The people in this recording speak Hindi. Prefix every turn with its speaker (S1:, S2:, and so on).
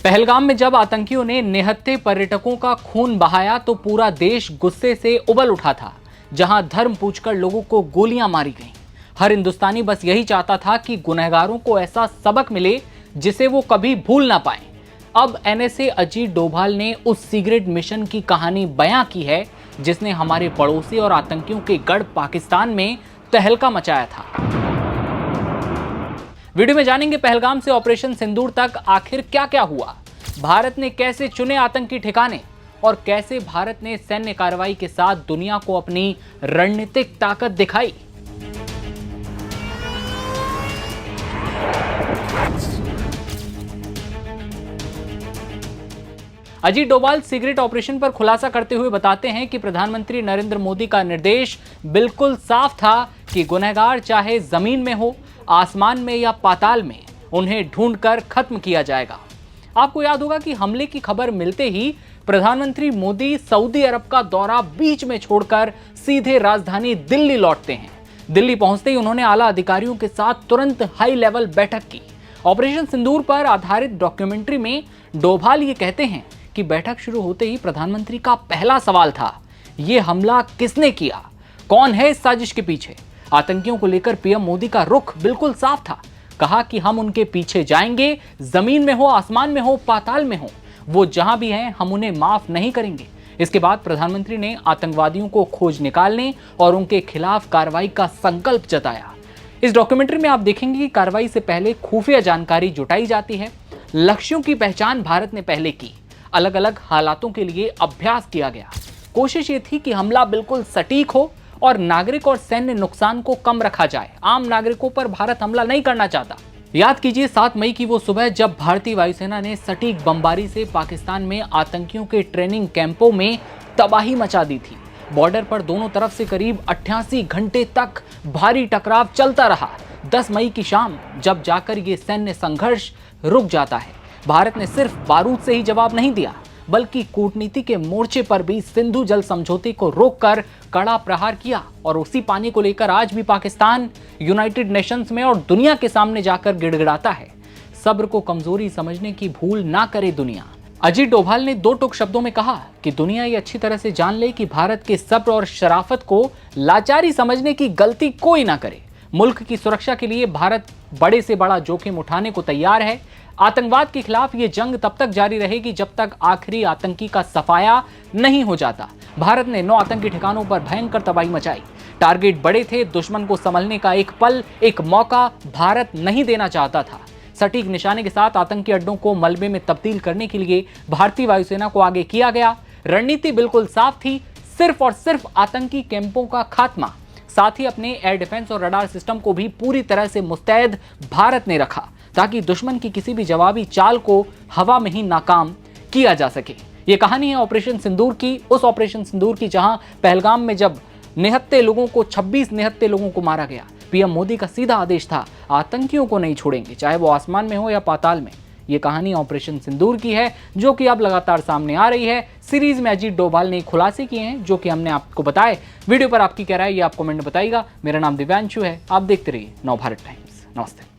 S1: पहलगाम में जब आतंकियों ने निहत्थे पर्यटकों का खून बहाया तो पूरा देश गुस्से से उबल उठा था। जहां धर्म पूछकर लोगों को गोलियां मारी गईं। हर हिंदुस्तानी बस यही चाहता था कि गुनहगारों को ऐसा सबक मिले जिसे वो कभी भूल ना पाए। अब एनएसए अजीत डोभाल ने उस सीक्रेट मिशन की कहानी बयां की है जिसने हमारे पड़ोसी और आतंकियों के गढ़ पाकिस्तान में तहलका मचाया था। वीडियो में जानेंगे पहलगाम से ऑपरेशन सिंदूर तक आखिर क्या क्या हुआ, भारत ने कैसे चुने आतंकी ठिकाने और कैसे भारत ने सैन्य कार्रवाई के साथ दुनिया को अपनी रणनीतिक ताकत दिखाई। अजीत डोभाल सीक्रेट ऑपरेशन पर खुलासा करते हुए बताते हैं कि प्रधानमंत्री नरेंद्र मोदी का निर्देश बिल्कुल साफ था कि गुनहगार चाहे जमीन में हो, आसमान में या पाताल में, उन्हें ढूंढकर खत्म किया जाएगा। आपको याद होगा कि हमले की खबर मिलते ही प्रधानमंत्री मोदी सऊदी अरब का दौरा बीच में छोड़कर सीधे राजधानी दिल्ली लौटते हैं। दिल्ली पहुंचते ही उन्होंने आला अधिकारियों के साथ तुरंत हाई लेवल बैठक की। ऑपरेशन सिंदूर पर आधारित डॉक्यूमेंट्री में डोभाल ये कहते हैं कि बैठक शुरू होते ही प्रधानमंत्री का पहला सवाल था, ये हमला किसने किया, कौन है इस साजिश के पीछे। आतंकियों को लेकर पीएम मोदी का रुख बिल्कुल साफ था। कहा कि हम उनके पीछे जाएंगे, जमीन में हो, आसमान में हो, पाताल में हो, वो जहां भी हैं हम उन्हें माफ नहीं करेंगे। इसके बाद प्रधानमंत्री ने आतंकवादियों को खोज निकालने और उनके खिलाफ कार्रवाई का संकल्प जताया। इस डॉक्यूमेंट्री में आप देखेंगे कि कार्रवाई से पहले खुफिया जानकारी जुटाई जाती है। लक्ष्यों की पहचान भारत ने पहले की। अलग अलग हालातों के लिए अभ्यास किया गया। कोशिश ये थी कि हमला बिल्कुल सटीक हो और नागरिक और सैन्य नुकसान को कम रखा जाए। आम नागरिकों पर भारत हमला नहीं करना चाहता। याद कीजिए 7 मई की वो सुबह जब भारतीय वायुसेना ने सटीक बमबारी से पाकिस्तान में आतंकियों के ट्रेनिंग कैंपों में तबाही मचा दी थी। बॉर्डर पर दोनों तरफ से करीब 88 घंटे तक भारी टकराव चलता रहा। 10 मई की शाम जब जाकर ये सैन्य संघर्ष रुक जाता है। भारत ने सिर्फ बारूद से ही जवाब नहीं दिया, बल्कि कूटनीति के मोर्चे पर भी सिंधु जल समझौते को रोककर कड़ा प्रहार किया। और उसी पानी को लेकर आज भी पाकिस्तान यूनाइटेड नेशंस में और दुनिया के सामने जाकर गिड़गिड़ाता है। सब्र को कमजोरी समझने की भूल ना करे दुनिया। अजीत डोभाल ने 2 टूक शब्दों में कहा कि दुनिया ये अच्छी तरह से जान ले कि भारत के सब्र और शराफत को लाचारी समझने की गलती कोई ना करे। मुल्क की सुरक्षा के लिए भारत बड़े से बड़ा जोखिम उठाने को तैयार है। आतंकवाद के खिलाफ ये जंग तब तक जारी रहेगी जब तक आखिरी आतंकी का सफाया नहीं हो जाता। भारत ने 9 आतंकी ठिकानों पर भयंकर तबाही मचाई। टारगेट बड़े थे, दुश्मन को संभलने का एक पल, एक मौका भारत नहीं देना चाहता था। सटीक निशाने के साथ आतंकी अड्डों को मलबे में तब्दील करने के लिए भारतीय वायुसेना को आगे किया गया। रणनीति बिल्कुल साफ थी, सिर्फ और सिर्फ आतंकी कैंपों का खात्मा। साथ ही अपने एयर डिफेंस और रडार सिस्टम को भी पूरी तरह से मुस्तैद भारत ने रखा ताकि दुश्मन की किसी भी जवाबी चाल को हवा में ही नाकाम किया जा सके। ये कहानी है ऑपरेशन सिंदूर की, उस ऑपरेशन सिंदूर की जहां पहलगाम में जब 26 निहत्थे लोगों को मारा गया। पीएम मोदी का सीधा आदेश था, आतंकियों को नहीं छोड़ेंगे, चाहे वो आसमान में हो या पाताल में। ये कहानी ऑपरेशन सिंदूर की है जो कि अब लगातार सामने आ रही है। सीरीज में अजीत डोभाल ने खुलासे किए हैं जो कि हमने आपको बताए। वीडियो पर आपकी क्या राय है ये आप कमेंट में बताइएगा। मेरा नाम दिव्यांशु है, आप देखते रहिए नवभारत टाइम्स। नमस्ते।